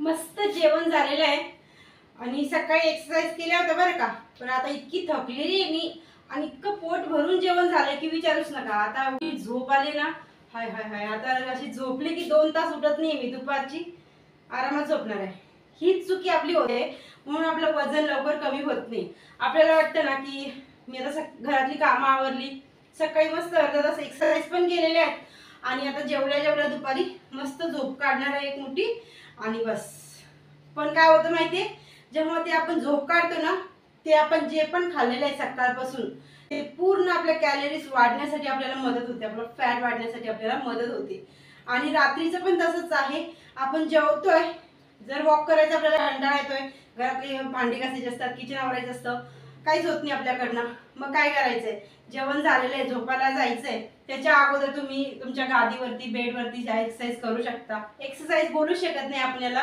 मस्त जेवण झालेलं आहे आणि सकाळी एक्सरसाइज केल्या होत्या बरं का। पण आता इतकी थकलेली आहे मी आणि इतकं पोट भरून जेवण झालं की विचारूच नका। आता एवढी झोप आली ना, हाय हाय हाय। आता अशी झोपली की 2 तास उठत नाही मी, दुपारची आरामात झोपणार आहे। हीच चुकी आपली होते, म्हणून आपलं वजन लवकर कमी होत नाही। आपल्याला वाटतं ना की मी आता घरातली कामं आवरली, सकाळी मस्त अर्धा तास एक्सरसाइज पण केलेले आहेत आणि आता जेवढ्या जेवढ्या दुपारी मस्त झोप काढणार आहे एक मोठी आणि बस। पण काय होतं माहितीये, जेव्हा ते आपण झोप काढतो ना, ते आपण जे पण खाल्लेलं आहे सकाळपासून ते पूर्ण आपल्या कॅलरीज वाढण्यासाठी आपल्याला मदत होते, आपलं फॅट वाढण्यासाठी आपल्याला मदत होते। आणि रात्रीचं पण तसंच आहे। आपण जेवतोय, जर वॉक करायचा आपल्याला कंटाळा येतोय, घरातली भांडी घासायची असतात, किचन आवरायचं असतं, काहीच होत नाही आपल्याकडनं, मग काय करायचंय, जेवण झालेलं आहे, झोपायला जायचंय, त्याच्या अगोदर तुम्ही तुमच्या गादीवरती बेडवरती एक्सरसाइज करू शकता। एक्सरसाइज बोलू शकत नाही आपण याला,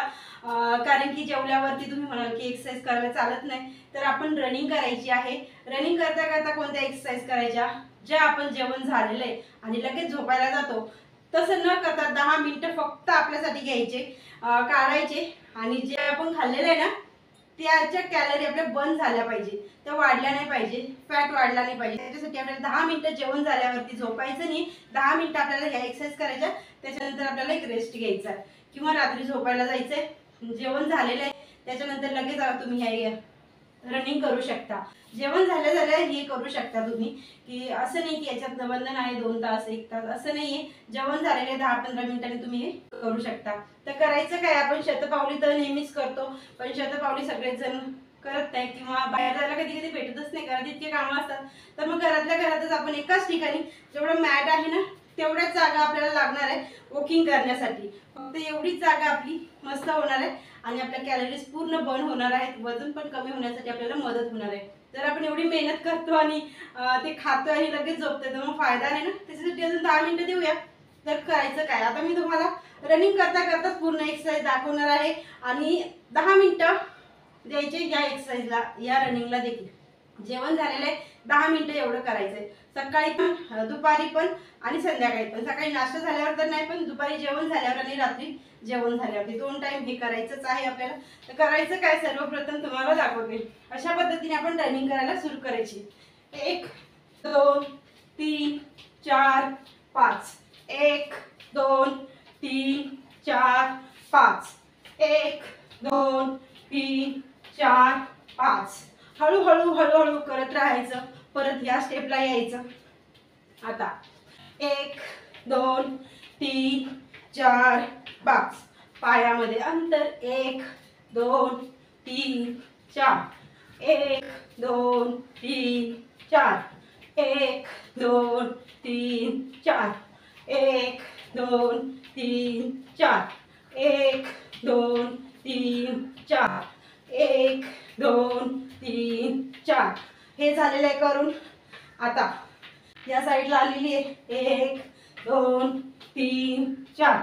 कारण की जेवल्यावरती तुम्ही म्हणाल की एक्सरसाइज करायला चालत नाही, तर आपण रनिंग करायची आहे। रनिंग करता करता कोणत्या एक्सरसाइज करायच्या, ज्या आपण जेवण झालेलं आहे आणि लगेच झोपायला जातो तसं न करता 10 मिनिटं फक्त आपल्यासाठी घ्यायचे, काढायचे आणि जे आपण खाल्लेलं आहे ना त्याच्या कॅलरी आपल्या बंद झाल्या पाहिजे, त्या वाढल्या नाही पाहिजे, फॅट वाढला नाही पाहिजे। त्याच्यासाठी आपल्याला 10 मिनिटं जेवण झाल्यावरती झोपायचं नाही, 10 मिनिटं आपल्याला ह्या एक्सरसाइज करायच्या, त्याच्यानंतर आपल्याला एक रेस्ट घ्यायचा किंवा रात्री झोपायला जायचंय, जेवण झालेलं आहे त्याच्यानंतर लगेच तुम्ही हे रनिंग करू शकता। जेवण झाल्या झाल्या हे करू शकता तुम्ही, की असं नाही की याच्यात बंधन आहे 2 तास 1 तास, असं नाहीये। जेवण झालेले 10-15 मिनिटांनी तुम्ही हे करू शकता। तर करायचं काय, आपण शतपावली तर नेहमीच करतो, पण शतपावली सगळेच जण करत नाही किंवा बाहेर जायला कधी कधी भेटतच नाही, घरात इतके कामं असतात। तर मग घरातल्या घरातच आपण एकाच ठिकाणी जेवढं मॅट आहे ना तेवढ्याच जागा आपल्याला लागणार आहे वॉकिंग करण्यासाठी। फक्त एवढीच जागा आपली मस्त होणार आहे आणि आपल्या कॅलरीज पूर्ण बर्न होणार आहेत, वजन पण कमी होण्यासाठी आपल्याला मदत होणार आहे। जर आपण एवढी मेहनत करतो आणि ते खातो आणि लगेच झोपतो तर मग फायदा नाही ना। त्याच्यासाठी अजून 10 मिनिटं देऊया। तर करायचं काय, आता मी तुम्हाला रनिंग करता करता पूर्ण एक्सरसाइज दाखवणार आहे आणि 10 मिनिटं द्यायचे या एक्सरसाइजला, या रनिंगला देखील। जेवण झालेलं आहे 10 मिनिटं एवढं करायचंय, सकाळी पण दुपारी पण आणि संध्याकाळी पण। सकाळी नाश्ता झाल्यावर तर नाही, पण दुपारी जेवण झाल्यावर आणि रात्री जेवण झाल्यावरती 2 टाइम हे करायचंच आहे आपल्याला। तर करायचं काय, सर्वप्रथम तुम्हाला दाखवते अशा पद्धतीने आपण रनिंग करायला सुरू करायची। 1 2 3 4 5, 1 2 3 4 5, 1 2 3 4 5। हळूहळू हळूहळू करत राहायचं, परत या स्टेपला यायचं। आता 1 2 3 4 5, पायामध्ये अंतर 1 2 3 4, 1 2 3 4, 1 2 3 4, 1 2 3 4, 1 2 3 4, 1 2 3 4। हे झालेलं आहे करून। आता या साईडला आलेली आहे 1 2 3 4,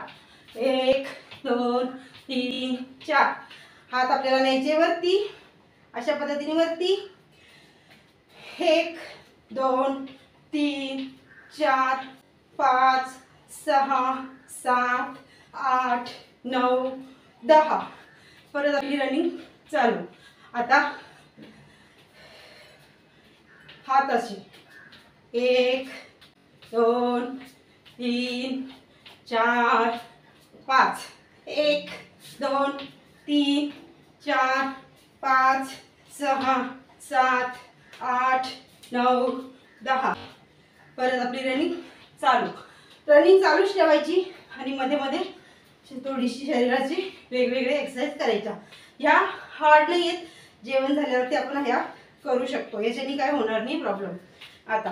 1 2 3 4। हात आपल्याला न्यायचे वरती, अशा पद्धतीने वरती 1 2 3 4 5 6 7 8 9 10। परत आपली रनिंग चालू। आता हात असे 1 2 3 4 5, 1 2 3 4 5 6 7 8 9 10। परत आपली रनिंग चालू। रनिंग चालूच ठेवायची आणि मध्ये मध्ये थोडीशी शरीराची वेगवेगळे एक्सरसाइज करायच्या। ह्या हार्ड नाही आहेत, जेवण झाल्यावरती आपण ह्या करू शकतो, याच्याने काय होणार नाही प्रॉब्लेम। आता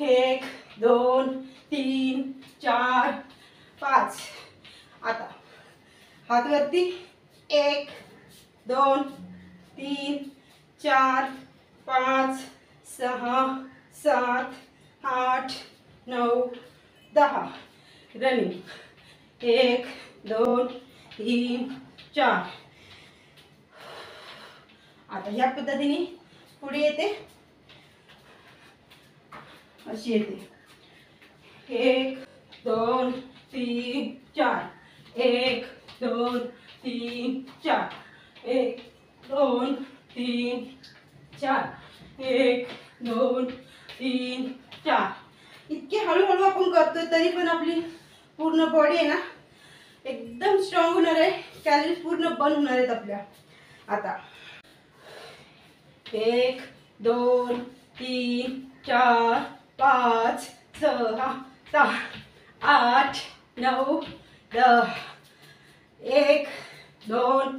1 2 3 4 5। आता हात वरती 1 2 3 4 5 6 7 8 9 10। रनिंग 1 2 3 4। आता ह्या पद्धतीने पुढे येते, अशी येते 1 2 3 4, 1 2 3 4 1 2 3 4 1 2 3 4 इतके हळूहळू आपण करतोय तरी पण आपली पूर्ण बॉडी आहे ना एकदम स्ट्रॉंग होणार आहे. कॅलरीज पूर्ण बर्न होणार आहेत आपल्या. आता 1 2 3 4 5 6 7 8 9 10 1 2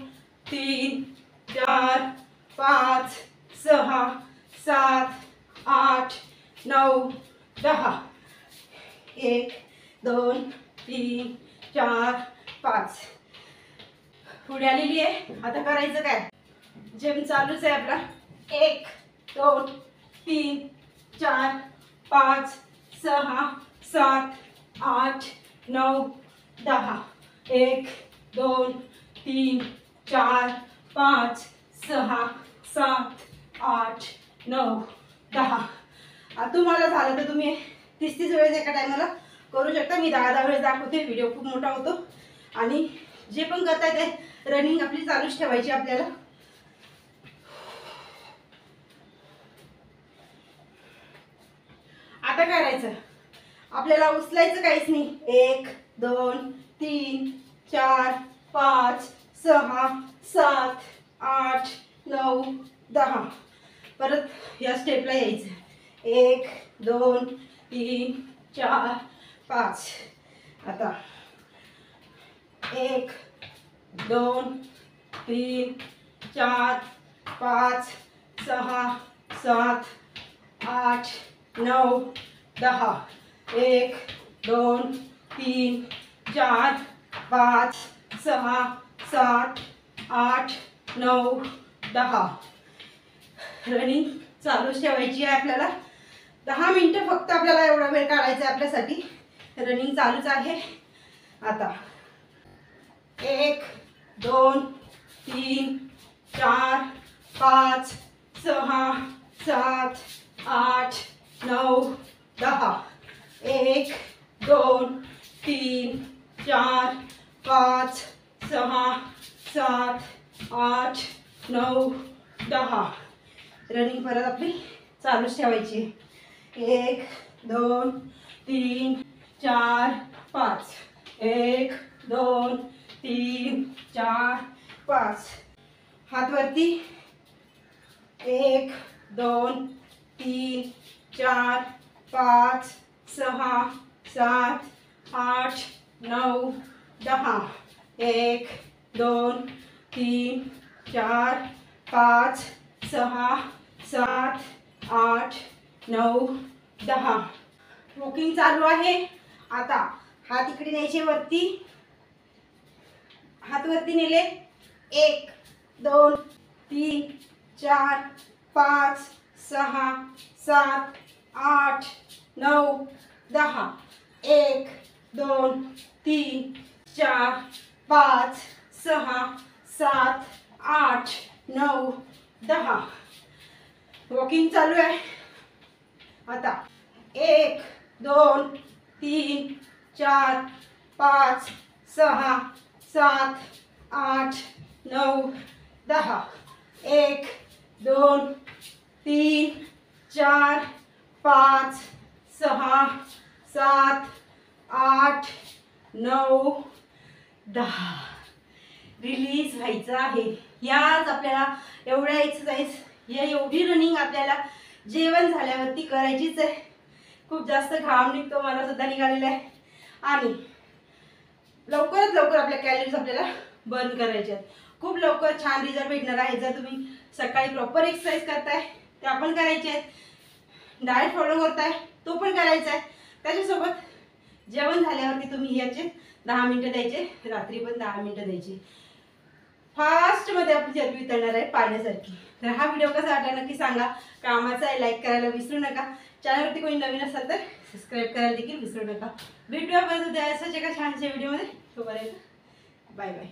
3 4 5 6 7 8 9 10 1 2 3 4 5 पुढे आलेली आहे. आता करायचं काय, जिम चालूच आहे आपला. 1 2 3 4 5 6 7 8 9 10 1 2 3 4 5 6 7 8 9 10. तुम्हाला झालं तर तुम्ही 30 वेळेस एका टायमाला करू शकता. मी 10 वेळेस दाखवते. व्हिडिओ खूप मोठा होतो. आणि जे पण करताय ते रनिंग आपली चालूच ठेवायची आपल्याला. आता करायचं आपल्याला उचलायचं काहीच नाही. 1 2 3 4 5 6 7 8 9 10. परत या स्टेपला यायचं. 1 2 3 4 5. आता 1 2 3 4 5 6 7 8 9 10. 1 2 3 4 5 6 7 8 9 10. रनिंग चालूच ठेवायची आहे आपल्याला. 10 मिनिटं फक्त आपल्याला एवढा वेळ काढायचा आहे आपल्यासाठी. रनिंग चालूच आहे. आता 1 2 3 4 5 6 7 8 9 10. 1 2 3 4 5 6 7 8 9 10. रनिंग परत आपली चालूच ठेवायची. 1 2 3 4 5. 1 2 3 4 5. हात वरती. 1 2 3 4 5 6 7 8 9 10. 1 2 3 4 5 6 7 8 9 10. वॉकिंग चालू आहे. आता हात इकडे न्यायचे वरती. हात वरती नेले. 1 2 3 4 5 6 7 8 9 10. 1 2 3 4 5 6 7 8 9 10. वॉकिंग चालू आहे. आता 1 2 3 4 5 6 7 8 9 10. 1 2 3 4 5 6 7 8 9 10. रिलीज व्हायचं आहे. याच आपल्याला एवढ्या एक्सरसाइज, या एवढी रनिंग आपल्याला जेवण झाल्यावरती करायचीच आहे. खूप जास्त घाम निघतो, मला सुद्धा निघालेला आहे. आणि लवकरात लवकर आपल्या कॅलरीज आपल्याला बर्न करायच्या आहेत. खूप लवकर छान रिझल्ट भेटणार आहे जर तुम्ही सकाळी प्रॉपर एक्सरसाइज करताय, त्या पण करायच्या आहेत. डाएट फॉलो करताय, तो पण करायचा आहे. त्याच्यासोबत जेवण झाल्यावरती तुम्ही याचे 10 मिनिटं द्यायचे, रात्री पण 10 मिनिटं द्यायची. फास्टमध्ये आपली चरबी उतरणार आहे पाण्यासारखी. तर हा व्हिडिओ कसा वाटला नक्की सांगा. कामाचा आहे, लाईक करायला विसरू नका. चॅनलवरती कोणी नवीन असेल तर सबस्क्राईब करायला देखील विसरू नका. भेटूया परत उद्या अशाच एका छानशा व्हिडिओमध्ये. तोपर्यंत बाय बाय.